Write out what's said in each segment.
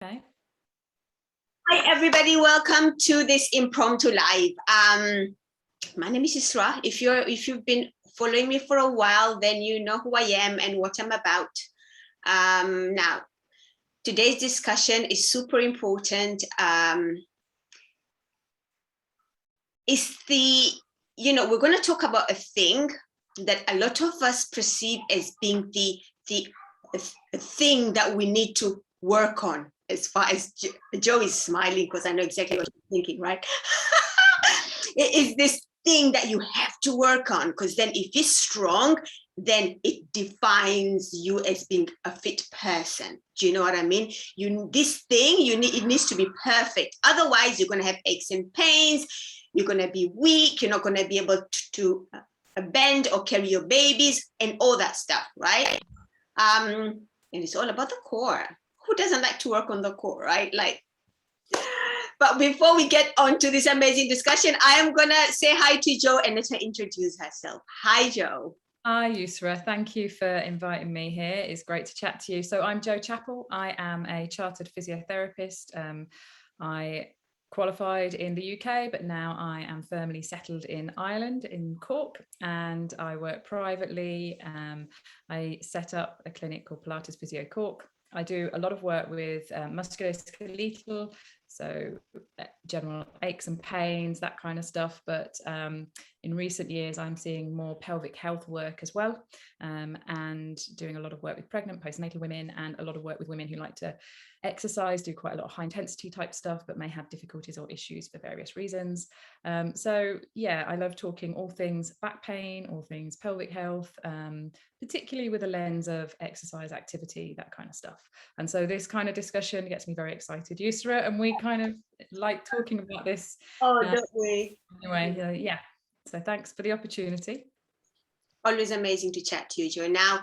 Okay. Hi, everybody. Welcome to this impromptu live. My name is Isra. If you've been following me for a while, then you know who I am and what I'm about. Now, today's discussion is super important. We're going to talk about a thing that a lot of us perceive as being the thing that we need to work on. As far as Joe is smiling, because I know exactly what you're thinking, right? It is this thing that you have to work on, because then if it's strong, then it defines you as being a fit person. Do you know what I mean? It needs to be perfect. Otherwise, you're going to have aches and pains. You're going to be weak. You're not going to be able to bend or carry your babies and all that stuff, right? And it's all about the core. Who doesn't like to work on the core, right? But before we get on to this amazing discussion, I am going to say hi to Jo and let her introduce herself. Hi, Jo. Hi, Yusra. Thank you for inviting me here. It's great to chat to you. So I'm Jo Chappell. I am a chartered physiotherapist. I qualified in the UK, but now I am firmly settled in Ireland, in Cork, and I work privately. I set up a clinic called Pilates Physio Cork. I do a lot of work with musculoskeletal, so general aches and pains, that kind of stuff. But in recent years, I'm seeing more pelvic health work as well, and doing a lot of work with pregnant, postnatal women, and a lot of work with women who like to exercise, do quite a lot of high intensity type stuff, but may have difficulties or issues for various reasons. So yeah, I love talking all things back pain, all things pelvic health, particularly with a lens of exercise, activity, that kind of stuff. And so this kind of discussion gets me very excited, Yusra, and we kind of like talking about this. Oh, don't we? Anyway, yeah. So thanks for the opportunity. Always amazing to chat to you, Jo. Now,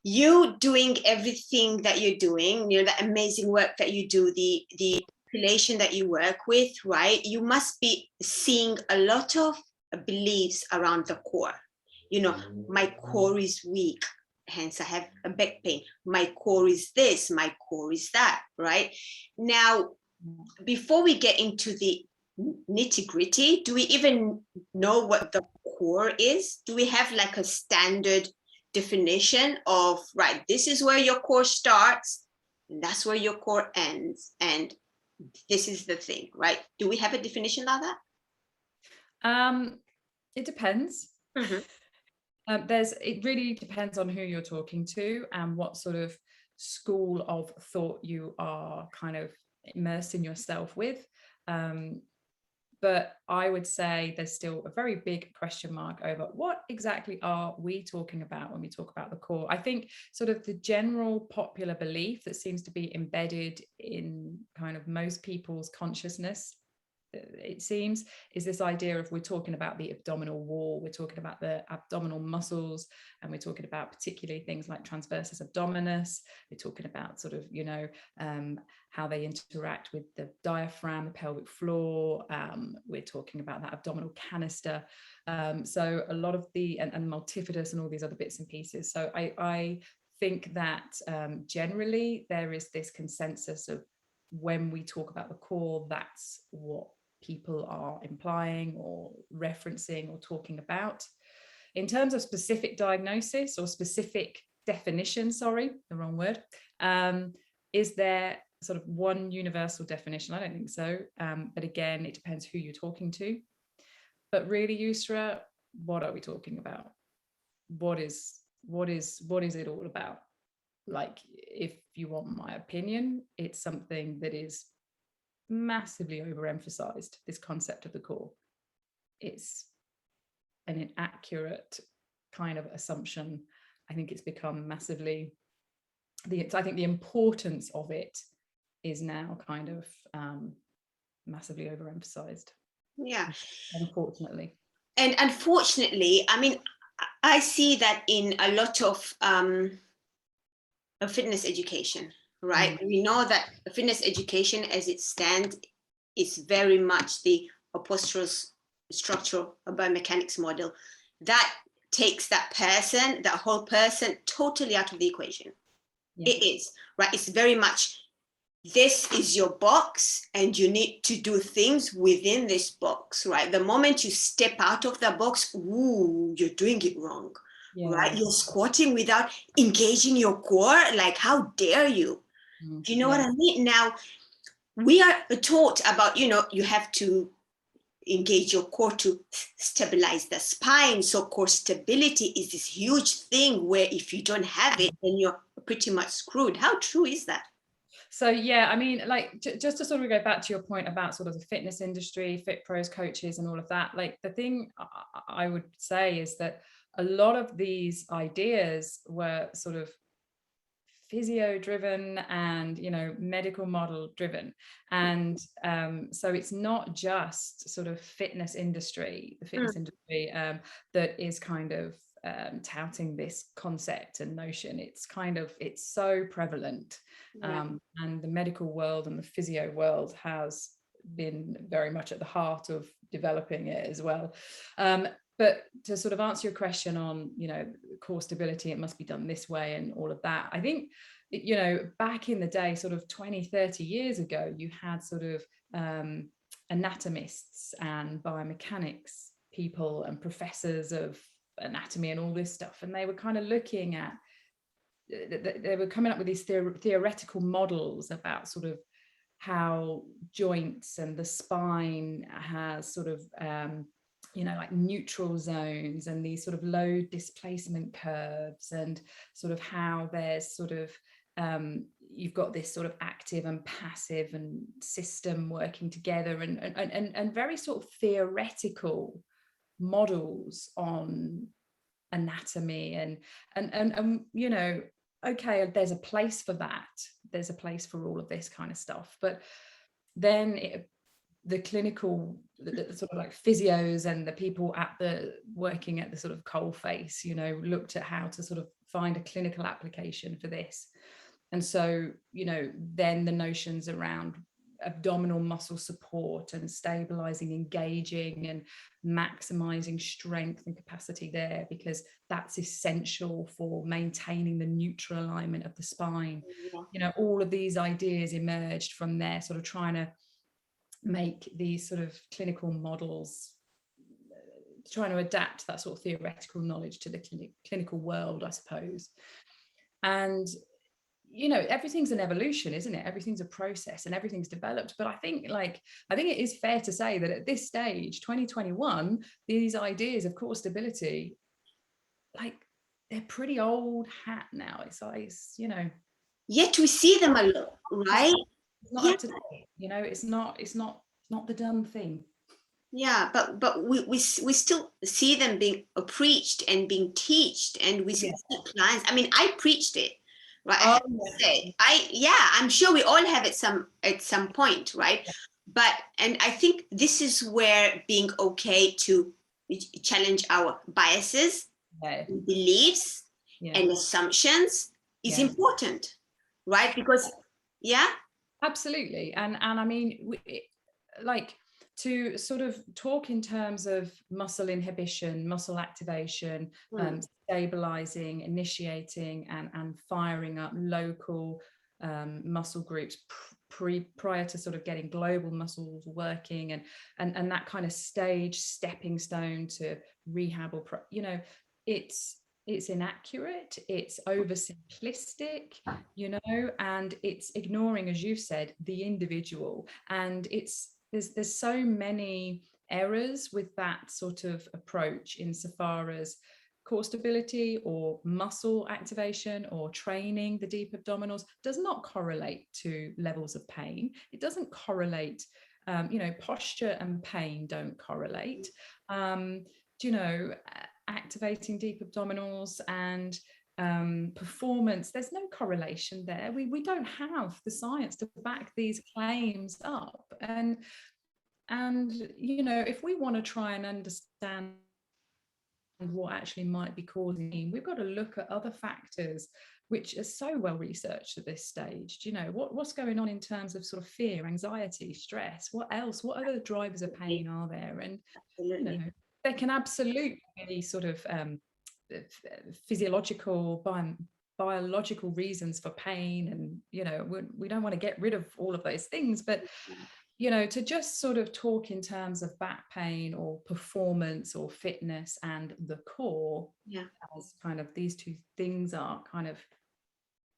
you doing everything that you're doing, that amazing work that you do, the population that you work with, right? You must be seeing a lot of beliefs around the core. My core is weak, hence I have a back pain. My core is this, my core is that, right? Now, before we get into the nitty-gritty, do we even know what the core is? Do we have like a standard definition of, right, this is where your core starts and that's where your core ends, and this is the thing, right? Do we have a definition like that? It depends. Mm-hmm. It really depends on who you're talking to and what sort of school of thought you are kind of immersing yourself with. But I would say there's still a very big question mark over what exactly are we talking about when we talk about the core. I think sort of the general popular belief that seems to be embedded in kind of most people's consciousness, it seems, is this idea of we're talking about the abdominal wall, we're talking about the abdominal muscles, and we're talking about particularly things like transversus abdominis. We're talking about sort of, how they interact with the diaphragm, the pelvic floor. We're talking about that abdominal canister. So a lot of and multifidus and all these other bits and pieces. So I think that generally there is this consensus of when we talk about the core, that's what people are implying or referencing or talking about. In terms of specific diagnosis or specific definition, is there sort of one universal definition? I don't think so. But again, it depends who you're talking to. But really, Yusra, what are we talking about? What is it all about? Like, if you want my opinion, it's something that is massively overemphasized, this concept of the core. It's an inaccurate kind of assumption. I think it's become massively, I think the importance of it is now kind of massively overemphasized. Yeah. Unfortunately. And unfortunately, I mean, I see that in a lot of fitness education, right? We know that fitness education as it stands is very much the postural structural biomechanics model that takes that whole person totally out of the equation. Yeah. It is, right? It's very much this is your box and you need to do things within this box, right? The moment you step out of the box, ooh, you're doing it wrong, right? You're squatting without engaging your core. Like, how dare you? Do you know what I mean? Now, we are taught about, you have to engage your core to stabilize the spine. So core stability is this huge thing where if you don't have it, then you're pretty much screwed. How true is that? So yeah, I mean, like just to sort of go back to your point about sort of the fitness industry, fit pros, coaches, and all of that. Like the thing I would say is that a lot of these ideas were sort of physio driven and medical model driven, and so it's not just sort of fitness industry, the fitness industry that is kind of touting this concept and notion. It's so prevalent, and the medical world and the physio world has been very much at the heart of developing it as well. But to sort of answer your question on, core stability, it must be done this way and all of that. I think, back in the day, sort of 20, 30 years ago, you had sort of anatomists and biomechanics people and professors of anatomy and all this stuff. And they were kind of looking at, they were coming up with these theoretical models about sort of how joints and the spine has sort of, like neutral zones and these sort of low displacement curves, and sort of how there's sort of you've got this sort of active and passive and system working together, and very sort of theoretical models on anatomy and okay, there's a place for that, there's a place for all of this kind of stuff. But then the clinical, the sort of like physios and the people working at the sort of coalface, looked at how to sort of find a clinical application for this. And so, then the notions around abdominal muscle support and stabilizing, engaging and maximizing strength and capacity there, because that's essential for maintaining the neutral alignment of the spine. All of these ideas emerged from there, sort of trying to make these sort of clinical models, trying to adapt that sort of theoretical knowledge to the clinical world, I suppose. And everything's an evolution, isn't it? Everything's a process and everything's developed. But I think it is fair to say that at this stage, 2021, these ideas of core stability, like, they're pretty old hat now. It's Yet we see them a lot, right? It's not up to date, it's not the done thing. Yeah, but we still see them being preached and being taught, and we see clients. I mean, I preached it, right? I'm sure we all have at some point, right? And I think this is where being okay to challenge our biases, beliefs, and assumptions is important, right? Because absolutely. And I mean, like, to sort of talk in terms of muscle inhibition, muscle activation, stabilizing, initiating and firing up local muscle groups prior to sort of getting global muscles working, and that kind of stepping stone to rehab, or it's inaccurate, it's oversimplistic, and it's ignoring, as you've said, the individual. And there's so many errors with that sort of approach, insofar as core stability or muscle activation or training the deep abdominals does not correlate to levels of pain. It doesn't correlate, posture and pain don't correlate. Activating deep abdominals and performance, there's no correlation there. We don't have the science to back these claims up. And if we want to try and understand what actually might be causing, we've got to look at other factors which are so well researched at this stage. What's going on in terms of sort of fear, anxiety, stress? What other drivers of pain are there? And there can absolutely be sort of physiological, biological reasons for pain, and we don't want to get rid of all of those things, but to just sort of talk in terms of back pain or performance or fitness and the core, as kind of these two things are kind of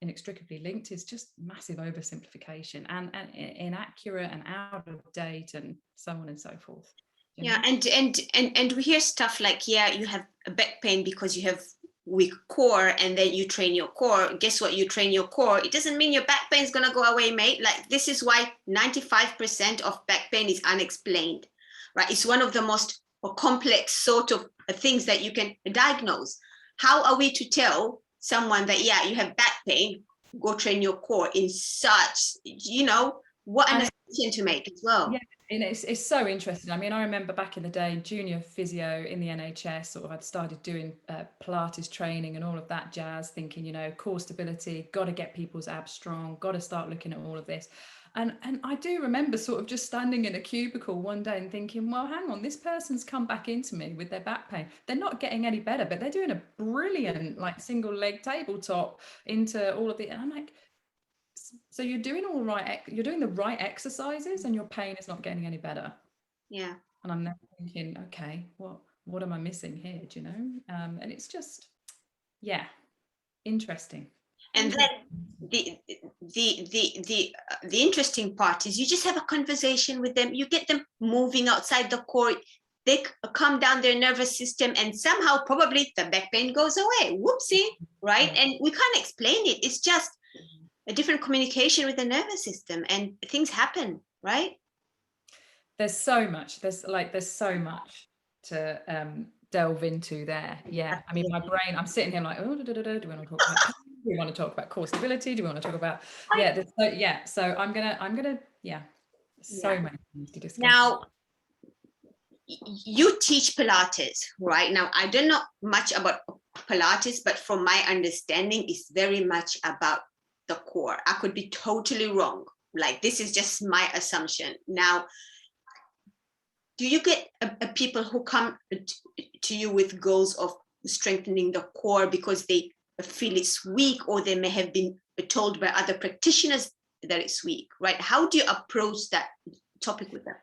inextricably linked, is just massive oversimplification and inaccurate and out of date and so on and so forth. And we hear stuff like, you have a back pain because you have weak core, and then you train your core. Guess what? You train your core. It doesn't mean your back pain is going to go away, mate. Like, this is why 95% of back pain is unexplained, right? It's one of the most complex sort of things that you can diagnose. How are we to tell someone that, you have back pain, go train your core, in such, what an assumption to make as well. Yeah, and it's so interesting. I mean, I remember back in the day, junior physio in the NHS, sort of, I'd started doing Pilates training and all of that jazz, thinking, core stability, got to get people's abs strong, got to start looking at all of this. And I do remember sort of just standing in a cubicle one day and thinking, well, hang on, this person's come back into me with their back pain. They're not getting any better, but they're doing a brilliant, like, single leg tabletop into all of the, and I'm like, so you're doing all right, you're doing the right exercises, and your pain is not getting any better. Yeah. And I'm now thinking, okay, what am I missing here? Do you know? And it's just, interesting. And then the interesting part is you just have a conversation with them. You get them moving outside the core. They calm down their nervous system, and somehow probably the back pain goes away. Whoopsie, right? And we can't explain it. It's just a different communication with the nervous system, and things happen, right? There's so much to delve into there. Yeah. I mean, my brain, I'm sitting here like, oh, do we want to talk about pain? Do we want to talk about core stability? Do we want to talk about so I'm gonna so many things to discuss. Now, you teach Pilates, right? Now, I don't know much about Pilates, but from my understanding, it's very much about the core. I could be totally wrong. Like, this is just my assumption. Now, do you get people who come to you with goals of strengthening the core because they feel it's weak, or they may have been told by other practitioners that it's weak, right? How do you approach that topic with them?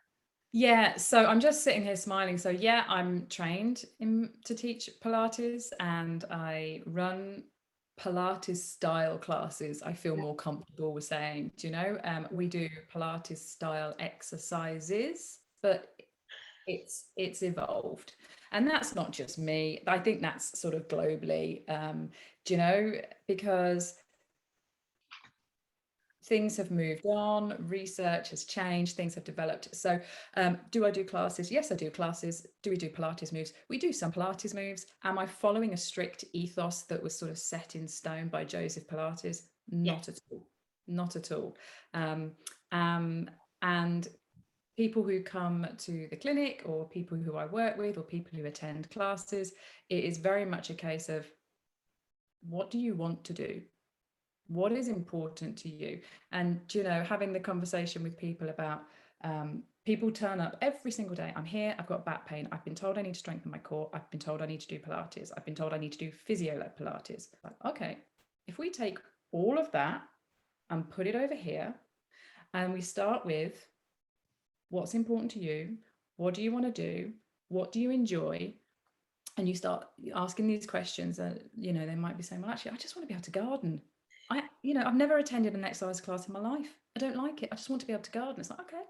Yeah, so I'm just sitting here smiling. So I'm trained to teach Pilates, and I run Pilates style classes. I feel more comfortable with saying, we do Pilates style exercises, but it's evolved. And that's not just me. I think that's sort of globally, because things have moved on, research has changed, things have developed. So do I do classes? Yes, I do classes. Do we do Pilates moves? We do some Pilates moves. Am I following a strict ethos that was sort of set in stone by Joseph Pilates? Not at all. Not at all. And people who come to the clinic, or people who I work with, or people who attend classes, it is very much a case of, what do you want to do? What is important to you? And, having the conversation with people about, people turn up every single day. I'm here, I've got back pain. I've been told I need to strengthen my core. I've been told I need to do Pilates. I've been told I need to do physio like Pilates. Like, okay, if we take all of that and put it over here, and we start with, what's important to you? What do you want to do? What do you enjoy? And you start asking these questions, they might be saying, well, actually, I just want to be able to garden. I've never attended an exercise class in my life. I don't like it. I just want to be able to garden. It's like, okay,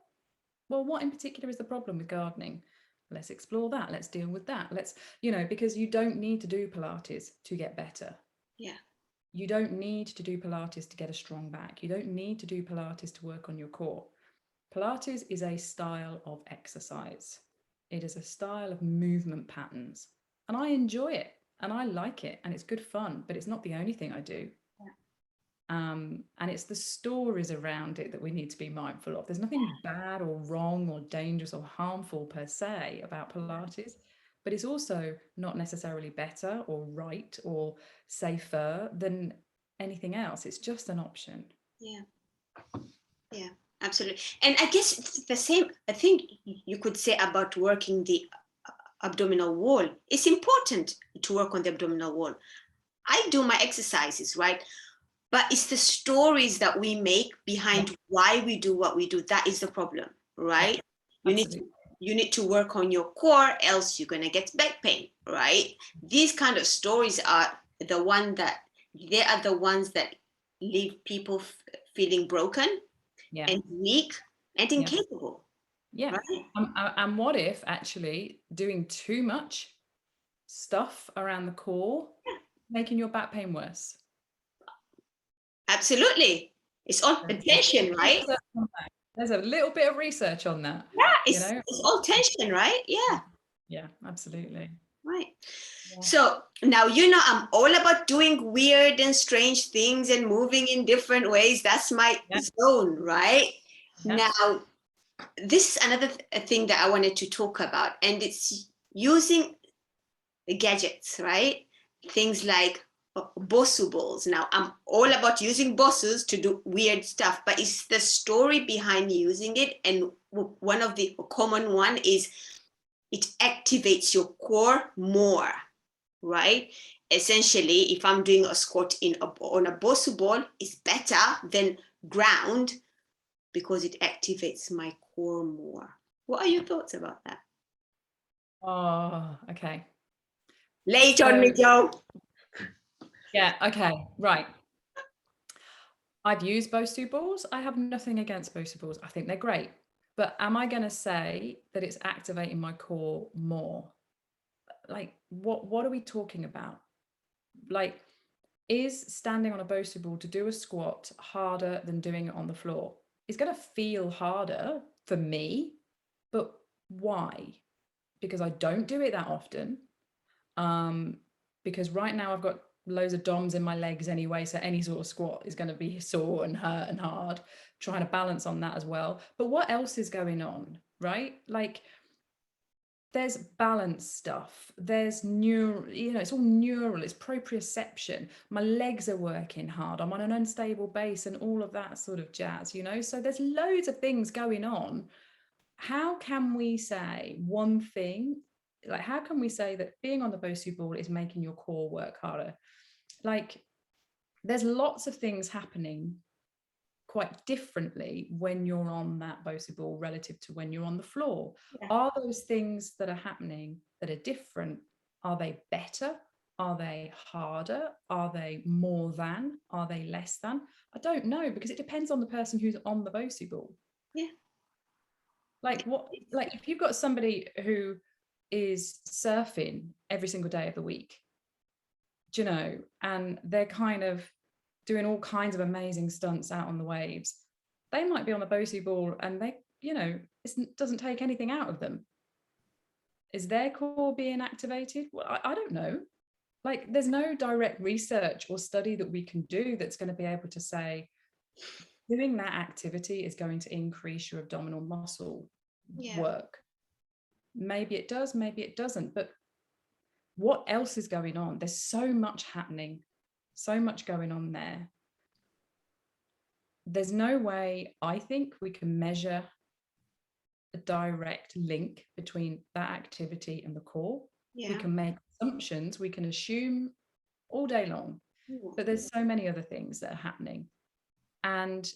well, what in particular is the problem with gardening? Let's explore that. Let's deal with that. Let's, because you don't need to do Pilates to get better. Yeah. You don't need to do Pilates to get a strong back. You don't need to do Pilates to work on your core. Pilates is a style of exercise. It is a style of movement patterns. And I enjoy it, and I like it, and it's good fun, but it's not the only thing I do. And it's the stories around it that we need to be mindful of. There's nothing bad or wrong or dangerous or harmful per se about Pilates, but it's also not necessarily better or right or safer than anything else. It's just an option. Yeah, absolutely. And I guess it's the same, I think you could say about working the abdominal wall. It's important to work on the abdominal wall. I do my exercises, right? But it's the stories that we make behind why we do what we do. That is the problem, right? Yeah, you need to work on your core, else you're gonna get back pain, right? These kind of stories are the ones that leave people feeling broken and weak and incapable. Yeah. Right? And what if actually doing too much stuff around the core making your back pain worse? Absolutely. It's all tension, right? There's a little bit of research on that. Yeah, it's all tension, right? Yeah. Yeah, absolutely. Right. Yeah. So now, I'm all about doing weird and strange things and moving in different ways. That's my zone, right? Yeah. Now, this is another thing that I wanted to talk about, and it's using the gadgets, right? Things like Bosu balls. Now, I'm all about using Bosus to do weird stuff, but it's the story behind using it. And one of the common one is it activates your core more, right? Essentially, if I'm doing a squat on a Bosu ball, it's better than ground because it activates my core more. What are your thoughts about that? Oh, okay. Lay it on me, Joe. Yeah, okay, right. I've used Bosu balls. I have nothing against Bosu balls. I think they're great. But am I going to say that it's activating my core more? Like, what are we talking about? Like, is standing on a Bosu ball to do a squat harder than doing it on the floor? It's going to feel harder for me, but why? Because I don't do it that often. Because right now I've got loads of DOMs in my legs anyway, so any sort of squat is going to be sore and hurt and hard, trying to balance on that as well. But what else is going on, right? Like, there's balance stuff, there's neural, it's all neural, it's proprioception. My legs are working hard, I'm on an unstable base and all of that sort of jazz, so there's loads of things going on. How can we say one thing, like how can we say that being on the Bosu ball is making your core work harder? Like, there's lots of things happening quite differently when you're on that Bosu ball relative to when you're on the floor. Are those things that are happening that are different, are they better? Are they harder? Are they more than? Are they less than? I don't know, because it depends on the person who's on the Bosu ball. Yeah. Like if you've got somebody who is surfing every single day of the week, and they're kind of doing all kinds of amazing stunts out on the waves, they might be on the Bosu ball and they, it doesn't take anything out of them. Is their core being activated? Well, I don't know. Like, there's no direct research or study that we can do that's going to be able to say doing that activity is going to increase your abdominal muscle work. Maybe it does, maybe it doesn't, but what else is going on? There's so much happening, so much going on there. There's no way, I think, we can measure a direct link between that activity and the core. We can make assumptions, we can assume all day long, but there's so many other things that are happening. And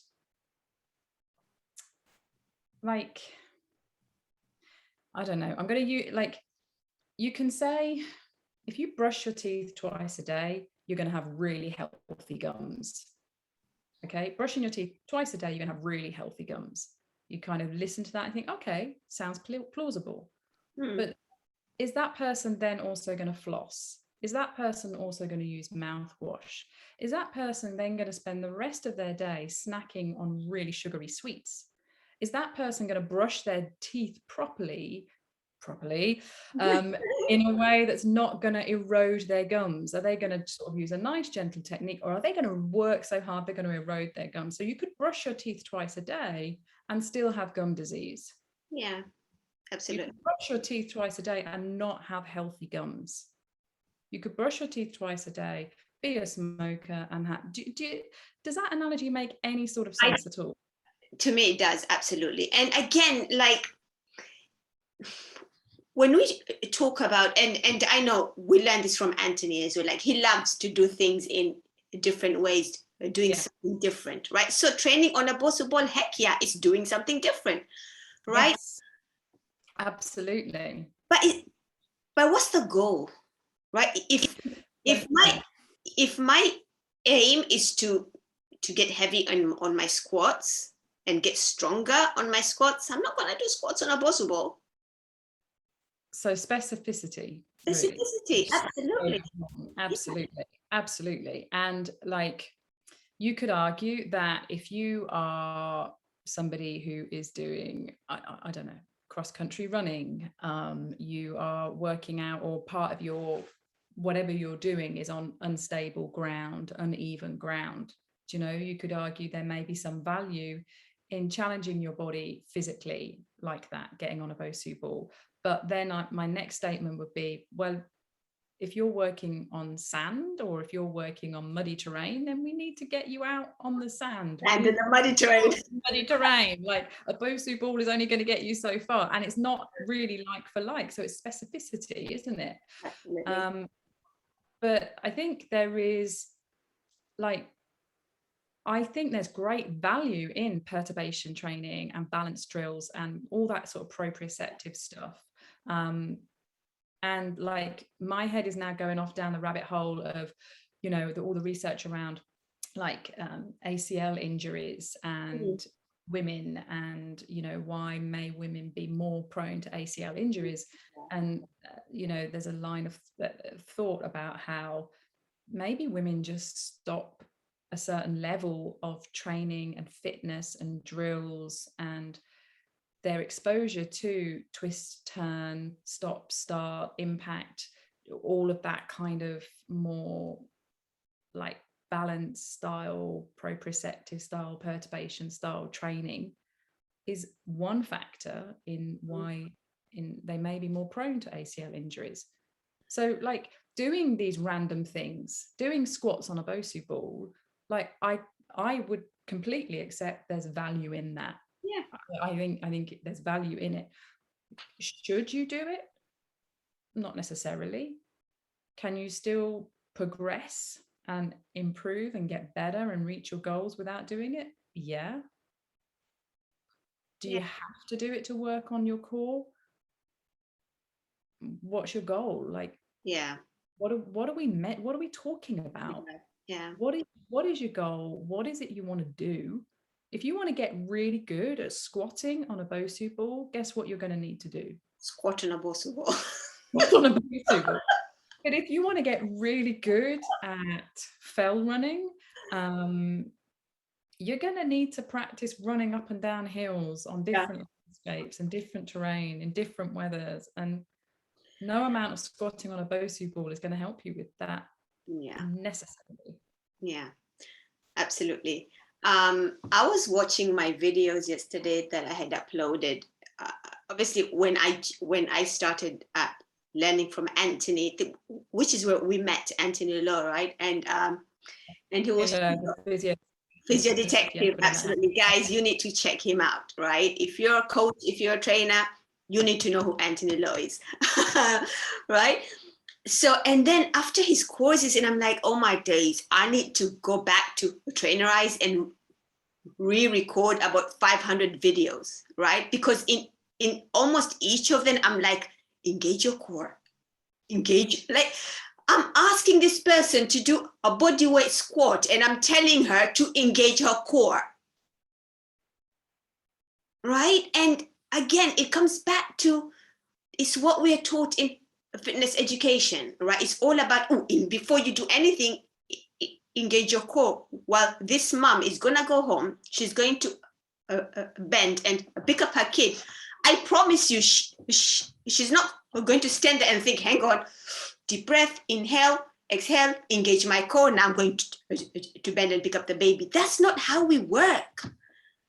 like, I don't know, I'm going to use, like, you can say if you brush your teeth twice a day, you're going to have really healthy gums. Okay, brushing your teeth twice a day, you're going to have really healthy gums. You kind of listen to that and think, okay, sounds plausible. But is that person then also going to floss? Is that person also going to use mouthwash? Is that person then going to spend the rest of their day snacking on really sugary sweets? Is that person going to brush their teeth properly in a way that's not going to erode their gums? Are they going to sort of use a nice gentle technique, or are they going to work so hard they're going to erode their gums? So you could brush your teeth twice a day and still have gum disease. Yeah, absolutely. You could brush your teeth twice a day and not have healthy gums. You could brush your teeth twice a day, be a smoker, and does that analogy make any sort of sense at all? To me, it does, absolutely. And again, like, when we talk about, and I know we learned this from Anthony as well, like he loves to do things in different ways, doing something different, right? So training on a Bosu ball, heck yeah, it's doing something different, right? Yes, absolutely. But what's the goal, right? If my aim is to get heavy on my squats and get stronger on my squats, I'm not going to do squats on a Bosu ball. So specificity. Specificity, really. absolutely. Absolutely. And like, you could argue that if you are somebody who is doing, I don't know, cross-country running, you are working out, or part of your, whatever you're doing is on unstable ground, uneven ground. Do you know, you could argue there may be some value in challenging your body physically like that, getting on a Bosu ball. But then my next statement would be, well, if you're working on sand or if you're working on muddy terrain, then we need to get you out on the sand. And in the muddy terrain. Muddy terrain, like a Bosu ball is only going to get you so far, and it's not really like for like. So it's specificity, isn't it? Absolutely. But I think there is, like, I think there's great value in perturbation training and balance drills and all that sort of proprioceptive stuff. And like, my head is now going off down the rabbit hole of, you know, all the research around like ACL injuries and women, and, you know, why may women be more prone to ACL injuries? And, you know, there's a line of thought about how maybe women just stop a certain level of training and fitness and drills, and their exposure to twist, turn, stop, start, impact, all of that kind of more like balance style, proprioceptive style, perturbation style training is one factor in why they may be more prone to ACL injuries. So like, doing these random things, doing squats on a Bosu ball, like I would completely accept there's value in that. Yeah. I think there's value in it. Should you do it? Not necessarily. Can you still progress and improve and get better and reach your goals without doing it? Yeah. Do you have to do it to work on your core? What's your goal? Like, what are we talking about? What is your goal? What is it you want to do? If you want to get really good at squatting on a Bosu ball, guess what you're going to need to do? Squat on a Bosu ball. On a Bosu ball. But if you want to get really good at fell running, you're going to need to practice running up and down hills on different landscapes and different terrain in different weathers. And no amount of squatting on a Bosu ball is going to help you with that necessarily. Yeah, absolutely. I was watching my videos yesterday that I had uploaded. Obviously, when I started learning from Anthony, which is where we met Anthony Law, right? And he was physio detective. Absolutely, guys, you need to check him out, right? If you're a coach, if you're a trainer, you need to know who Anthony Law is, right? So, and then after his courses, and I'm like, oh my days, I need to go back to Trainerize and re-record about 500 videos, right? Because in almost each of them, I'm like, engage your core, engage. Like, I'm asking this person to do a body weight squat, and I'm telling her to engage her core, right? And again, it comes back to, it's what we are taught in fitness education, right? It's all about, before you do anything, engage your core. Well, this mom is gonna go home, she's going to bend and pick up her kid. I promise you, she's not going to stand there and think, hang on, deep breath, inhale, exhale, engage my core, now I'm going to bend and pick up the baby. That's not how we work.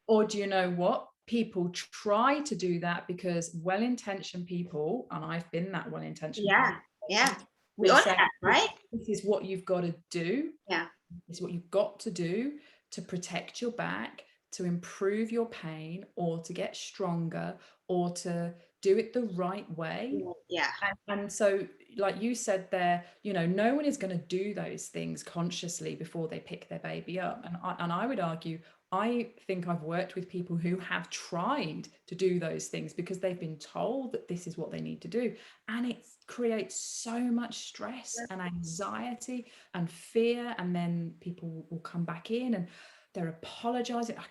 Or do you know what? People try to do that because well-intentioned people, and I've been that well-intentioned person, we all have, right? This is what you've got to do. Yeah. This is what you've got to do to protect your back, to improve your pain or to get stronger or to do it the right way. Yeah. And so, like you said there, you know, no one is going to do those things consciously before they pick their baby up. And I would argue, I think I've worked with people who have tried to do those things because they've been told that this is what they need to do. And it creates so much stress and anxiety and fear. And then people will come back in and they're apologizing. I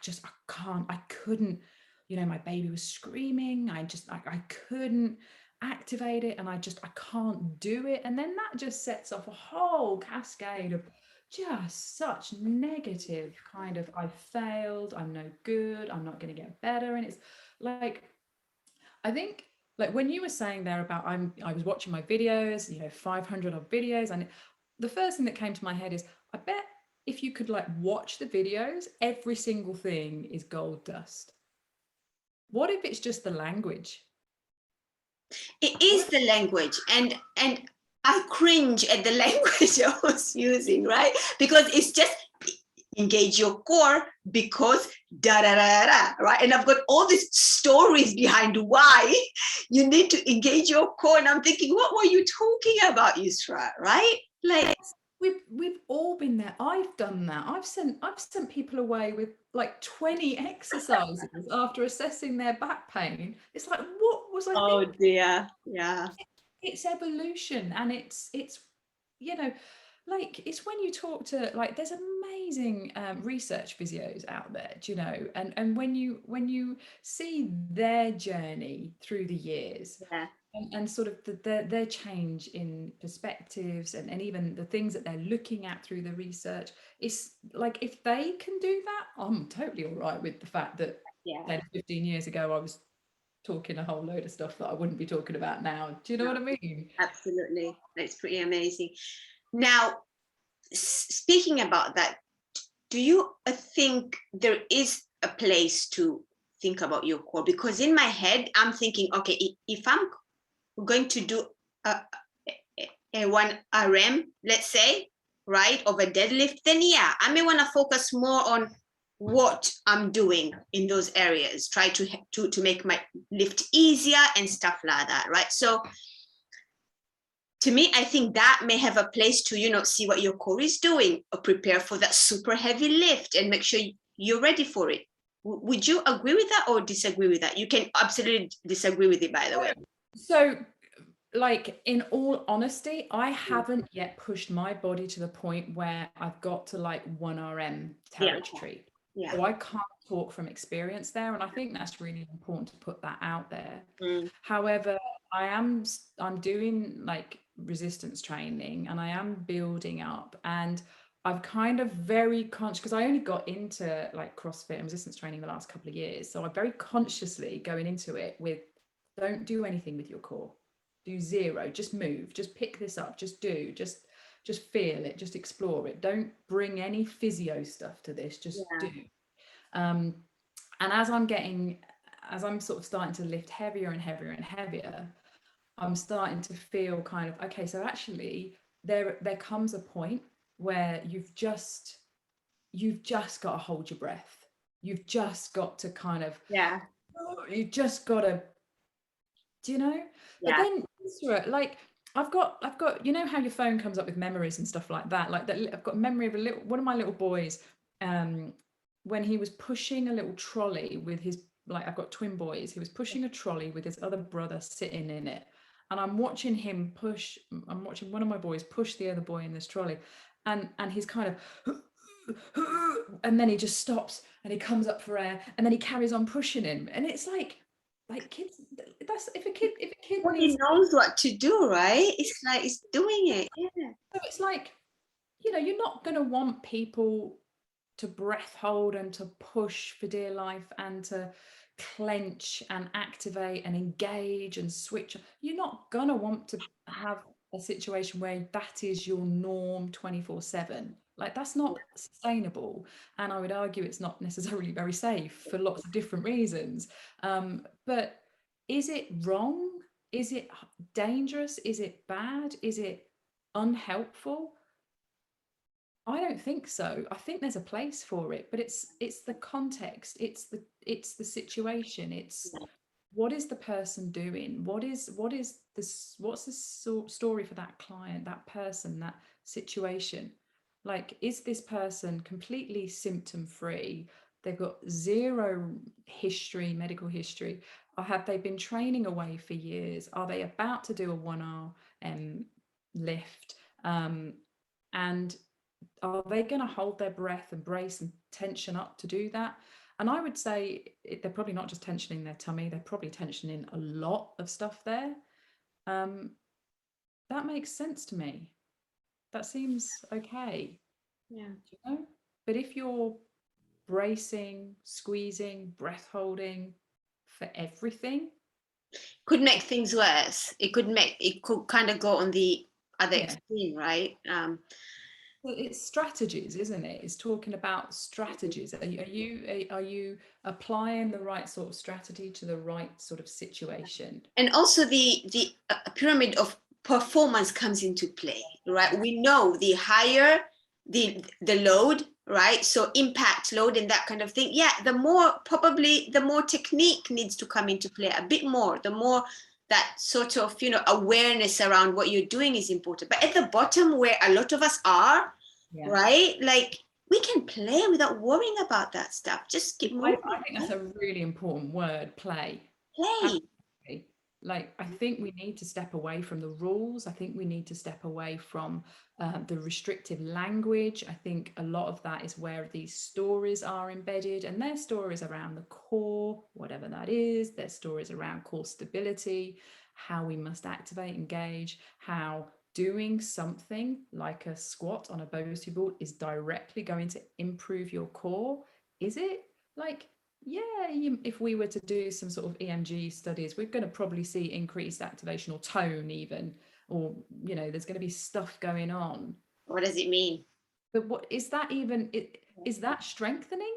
can't, I couldn't, you know, my baby was screaming. I couldn't activate it, and I can't do it. And then that just sets off a whole cascade of just such negative kind of, I failed, I'm no good, I'm not going to get better. And it's like, I think, like when you were saying there about I was watching my videos, you know, 500 odd videos, and the first thing that came to my head is, I bet if you could like watch the videos, every single thing is gold dust. What if it's just the language? It is the language, and I cringe at the language I was using, right? Because it's just engage your core because da da da da, right? And I've got all these stories behind why you need to engage your core, and I'm thinking, what were you talking about, Yusra? Right? Like, we've all been there. I've done that. I've sent people away with like 20 exercises after assessing their back pain. It's like, what was I oh thinking? dear, yeah. It's evolution, and it's you know, like it's when you talk to, like, there's amazing research physios out there, do you know, and when you see their journey through the years, Yeah. and sort of their change in perspectives, and even the things that they're looking at through the research, it's like, if they can do that, I'm totally all right with the fact that Yeah. 10, 15 years ago I was talking a whole load of stuff that I wouldn't be talking about now. Do you know No, what I mean? absolutely. That's pretty amazing. Now, speaking about that, do you think there is a place to think about your core? Because in my head, I'm thinking, okay, if I'm going to do a 1 RM, let's say, right, of a deadlift, then yeah, I may want to focus more on what I'm doing in those areas, try to make my lift easier and stuff like that, right? So to me, I think that may have a place to, you know, see what your core is doing, or prepare for that super heavy lift and make sure you're ready for it. Would you agree with that or disagree with that? You can absolutely disagree with it, by the way. So, like, in all honesty, I haven't yet pushed my body to the point where I've got to like 1 RM Yeah. territory. Yeah. So I can't talk from experience there. And I think that's really important to put that out there. Mm. However, I'm doing like resistance training, and I am building up, and I've kind of very conscious, because I only got into like CrossFit and resistance training the last couple of years. So I'm very consciously going into it with, don't do anything with your core. Do zero, just move, just pick this up, just do, just feel it, just explore it. Don't bring any physio stuff to this, just Yeah. do. And as I'm sort of starting to lift heavier and heavier and heavier, I'm starting to feel kind of, okay, so actually there comes a point where you've just got to hold your breath. You've just got to kind of, Yeah. you've just got to, do you know? But Yeah. then, like, I've got, you know how your phone comes up with memories and stuff like that. Like that, I've got a memory of one of my little boys, when he was pushing a little trolley with his, like, I've got twin boys. He was pushing a trolley with his other brother sitting in it, and I'm watching one of my boys push the other boy in this trolley, and he's kind of, and then he just stops and he comes up for air, and then he carries on pushing him, and it's like kids, that's, if a kid Well, he needs, knows what to do, right? It's like it's doing it. Yeah. so it's like, you know, you're not going to want people to breath hold and to push for dear life and to clench and activate and engage and switch. You're not going to want to have a situation where that is your norm 24/7. Like, that's not sustainable. And I would argue it's not necessarily very safe for lots of different reasons. But is it wrong? Is it dangerous? Is it bad? Is it unhelpful? I don't think so. I think there's a place for it, but it's the context, it's the situation, it's what is the person doing, what's the story for that client, that person, that situation. Like, is this person completely symptom free? They've got zero history, medical history, or have they been training away for years? Are they about to do a 1R lift, and are they going to hold their breath and brace and tension up to do that? And I would say they're probably not just tensioning their tummy, they're probably tensioning a lot of stuff there. That makes sense to me. That seems okay. Yeah. You know? But if you're bracing, squeezing, breath holding for everything, Could make things worse. It could kind of go on the other yeah. extreme, right? Well, it's strategies, isn't it? It's talking about strategies. Are you applying the right sort of strategy to the right sort of situation? And also the pyramid of performance comes into play, right? We know the higher the load, right? So impact load and that kind of thing. Yeah, the more technique needs to come into play a bit more. The more that sort of, awareness around what you're doing is important. But at the bottom, where a lot of us are, Yeah. right? Like, we can play without worrying about that stuff. Just keep moving. I think that's a really important word, play. Play. Absolutely. Like, I think we need to step away from the rules. I think we need to step away from the restrictive language. I think a lot of that is where these stories are embedded, and their stories around the core, whatever that is, their stories around core stability, how we must activate, engage, how doing something like a squat on a Bosu board is directly going to improve your core. Is it? Like, yeah, if we were to do some sort of EMG studies, we're going to probably see increased activation or tone even, or, there's going to be stuff going on. What does it mean? But what is that even? Is that strengthening?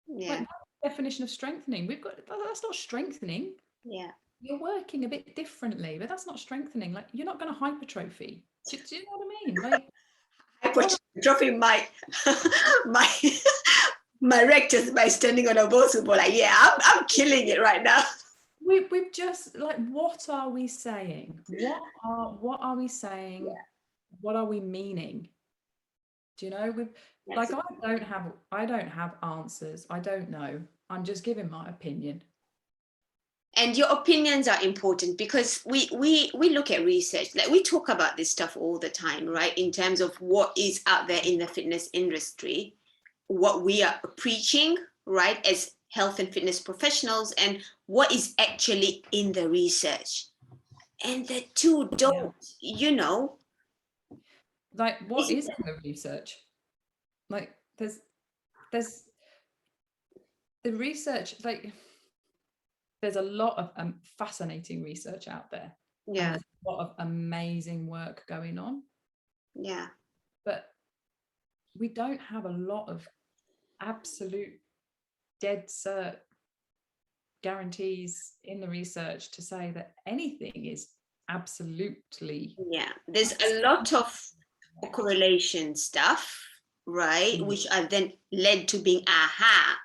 Yeah. Like, what's the definition of strengthening? That's not strengthening. Yeah. You're working a bit differently, but that's not strengthening. Like, you're not going to hypertrophy. Do you know what I mean? Like, Hypertrophy my my my rectus by standing on a Bosu ball. Like, yeah, I'm killing it right now. we've just, like, what are we saying? What are we saying? Yeah. What are we meaning? Do you know? Like, I don't have answers. I don't know. I'm just giving my opinion. And your opinions are important, because we look at research, like, we talk about this stuff all the time, right? In terms of what is out there in the fitness industry, what we are preaching, right, as health and fitness professionals, and what is actually in the research. And the two don't, Like, what is in the research? Like, there's the research, like, there's a lot of fascinating research out there. And Yeah. there's a lot of amazing work going on. Yeah. But we don't have a lot of absolute dead cert guarantees in the research to say that anything is absolutely. Yeah. There's a lot of correlation stuff, right? Which are then led to being, aha,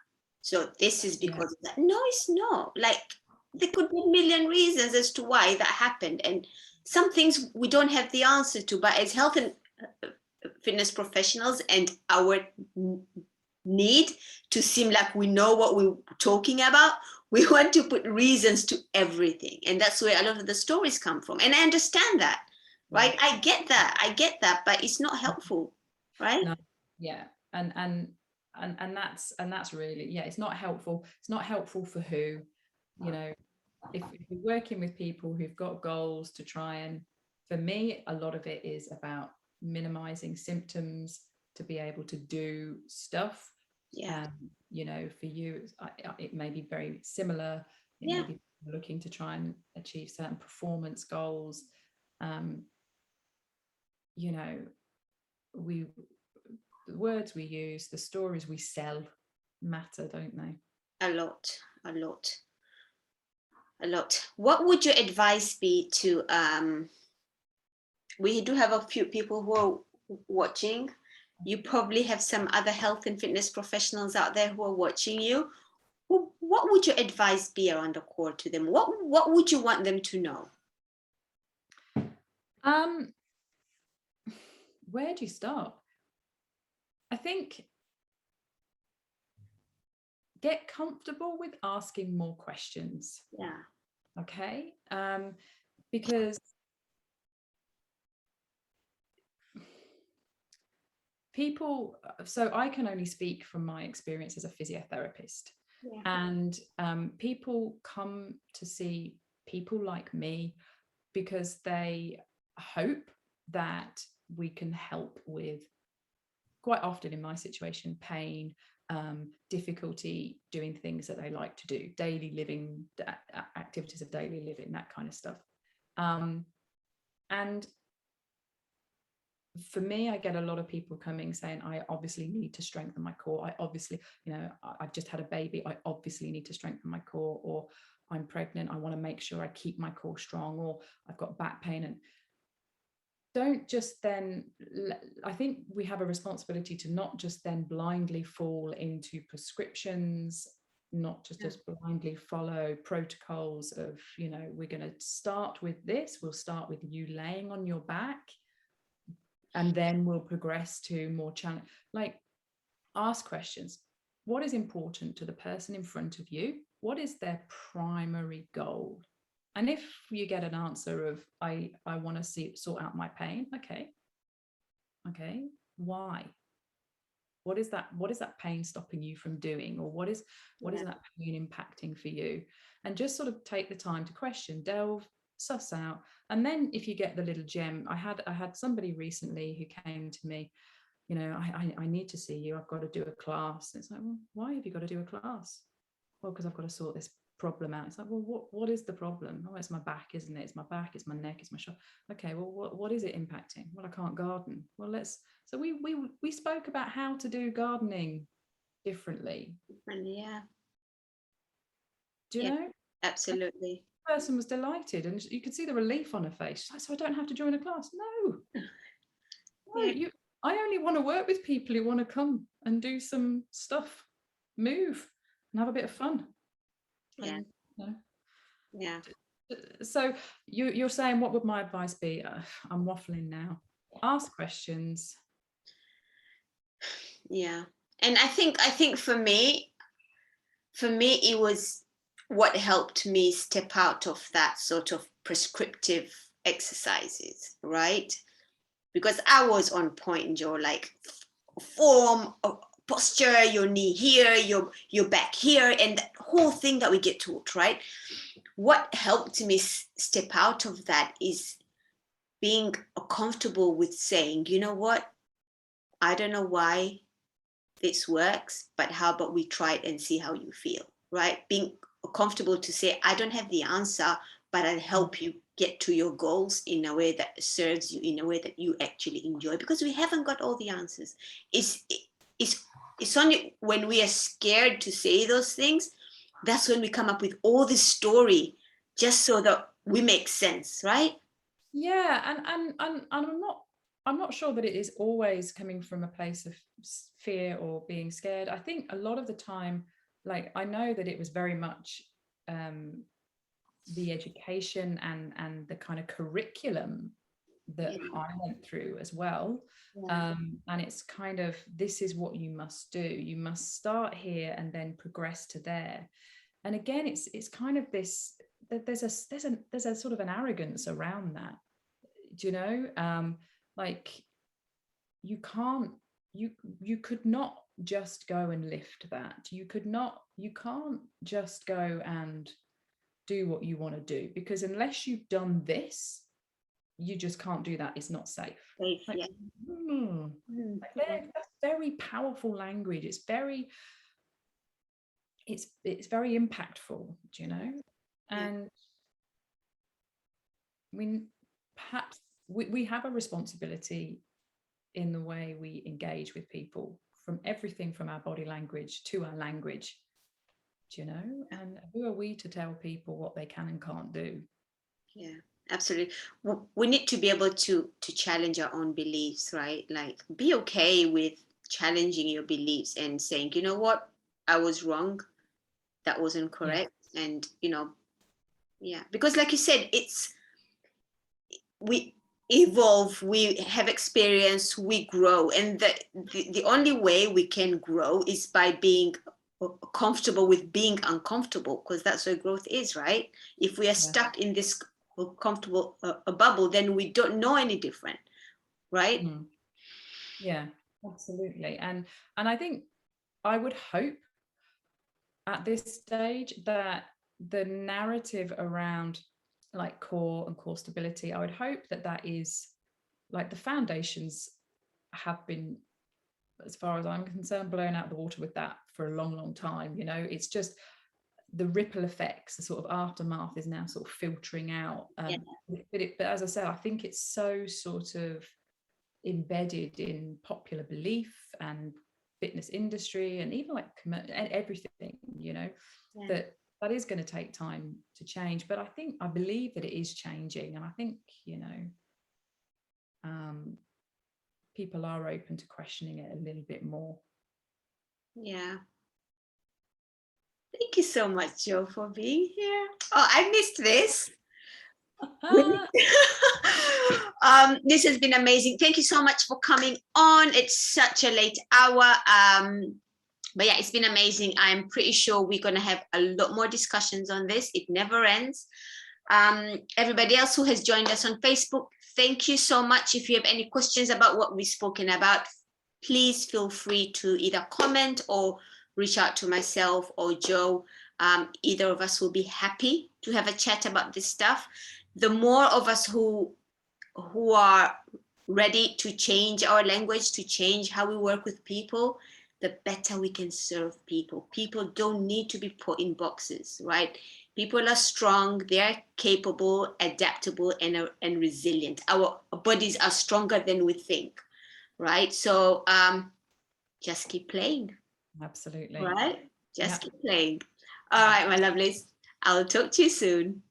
so this is because of that. No, it's not. Like, there could be a million reasons as to why that happened, and some things we don't have the answer to. But as health and fitness professionals, and our need to seem like we know what we're talking about, we want to put reasons to everything, and that's where a lot of the stories come from. And I understand that, right? I get that, but it's not helpful, right? No. Yeah. And that's really, yeah, it's not helpful. It's not helpful for who, if you're working with people who've got goals to try, and for me, a lot of it is about minimizing symptoms to be able to do stuff. Yeah. For you, it may be very similar. It may be looking to try and achieve certain performance goals. The words we use, the stories we sell matter, don't they? A lot. What would your advice be to, we do have a few people who are watching, You probably have some other health and fitness professionals out there who are watching you. What would your advice be around the core to them? What would you want them to know? Where do you start? I think get comfortable with asking more questions. Yeah. Okay. Because people, so I can only speak from my experience as a physiotherapist. Yeah. And people come to see people like me because they hope that we can help with, quite often in my situation, pain, difficulty doing things that they like to do, daily living, activities of daily living, that kind of stuff. And for me, I get a lot of people coming saying, I obviously need to strengthen my core. I obviously, I've just had a baby. I obviously need to strengthen my core, or I'm pregnant. I want to make sure I keep my core strong, or I've got back pain. And don't just then, I think we have a responsibility to not just then blindly fall into prescriptions, not just blindly follow protocols of, we're going to start with this. We'll start with you laying on your back, and then we'll progress to more challenge. Like, ask questions. What is important to the person in front of you? What is their primary goal? And if you get an answer of, I want to sort out my pain. Okay. Why? What is that pain stopping you from doing? Or what is that pain impacting for you? And just sort of take the time to question, delve, suss out. And then if you get the little gem, I had somebody recently who came to me, I need to see you. I've got to do a class. And it's like, well, why have you got to do a class? Well, because I've got to sort this problem out. It's like, well, what is the problem? Oh, it's my back, isn't it? It's my back, it's my neck, it's my shoulder. Okay, well, what is it impacting? Well, I can't garden. Well, so we spoke about how to do gardening differently. Yeah. Do you know? Absolutely. The person was delighted, and you could see the relief on her face. Like, so I don't have to join a class. No, I only want to work with people who want to come and do some stuff, move, and have a bit of fun. Yeah. And, Yeah. So you're saying, what would my advice be? I'm waffling now. Ask questions. Yeah. And I think for me it was what helped me step out of that sort of prescriptive exercises, right? Because I was on point, Joe, like form, posture, your knee here, your back here, and that whole thing that we get taught, right? What helped me step out of that is being comfortable with saying, you know what, I don't know why this works, but how about we try it and see how you feel, right? Being comfortable to say, I don't have the answer, but I'll help you get to your goals in a way that serves you, in a way that you actually enjoy, because we haven't got all the answers. It's only when we are scared to say those things, that's when we come up with all this story, just so that we make sense, right? Yeah, and I'm not sure that it is always coming from a place of fear or being scared. I think a lot of the time, like, I know that it was very much the education and the kind of curriculum that I went through as well. Yeah. And it's kind of, this is what you must do. You must start here and then progress to there. And again, it's kind of this, there's a sort of an arrogance around that. Do you know? Like, you could not just go and lift that. You can't just go and do what you want to do, because unless you've done this, you just can't do that. It's not safe. Safe, Like, yeah. that's very powerful language. It's very impactful, do you know? And perhaps we have a responsibility in the way we engage with people, from everything from our body language to our language, do you know? And who are we to tell people what they can and can't do? Yeah, Absolutely. We need to be able to challenge our own beliefs, right? Like, be okay with challenging your beliefs and saying, you know what, I was wrong. That wasn't Yeah. correct. And, yeah, because like you said, we evolve, we have experience, we grow. And the only way we can grow is by being comfortable with being uncomfortable, because that's where growth is, right? If we are Yeah. stuck in this comfortable bubble, then we don't know any different, right? Mm. Yeah, absolutely. And I think I would hope at this stage that the narrative around like core and core stability, I would hope that that is like the foundations have been, as far as I'm concerned, blown out the water with that for a long, long time. You know, it's just the ripple effects, the sort of aftermath is now sort of filtering out. Yeah. But as I said, I think it's so sort of embedded in popular belief and fitness industry and even like everything, you know, Yeah. that is going to take time to change. But I believe that it is changing, and I think, you know, people are open to questioning it a little bit more. Yeah. Thank you so much, Joe, for being here. Oh, I missed this. This has been amazing. Thank you so much for coming on. It's such a late hour. But yeah, it's been amazing. I'm pretty sure we're going to have a lot more discussions on this. It never ends. Everybody else who has joined us on Facebook, thank you so much. If you have any questions about what we've spoken about, please feel free to either comment or reach out to myself or Joe. Either of us will be happy to have a chat about this stuff. The more of us who are ready to change our language, to change how we work with people, the better we can serve people. People don't need to be put in boxes, right? People are strong, they're capable, adaptable, and resilient. Our bodies are stronger than we think, right? So just keep playing. Absolutely. Right? Just Yeah. keep playing. All right, my lovelies. I'll talk to you soon.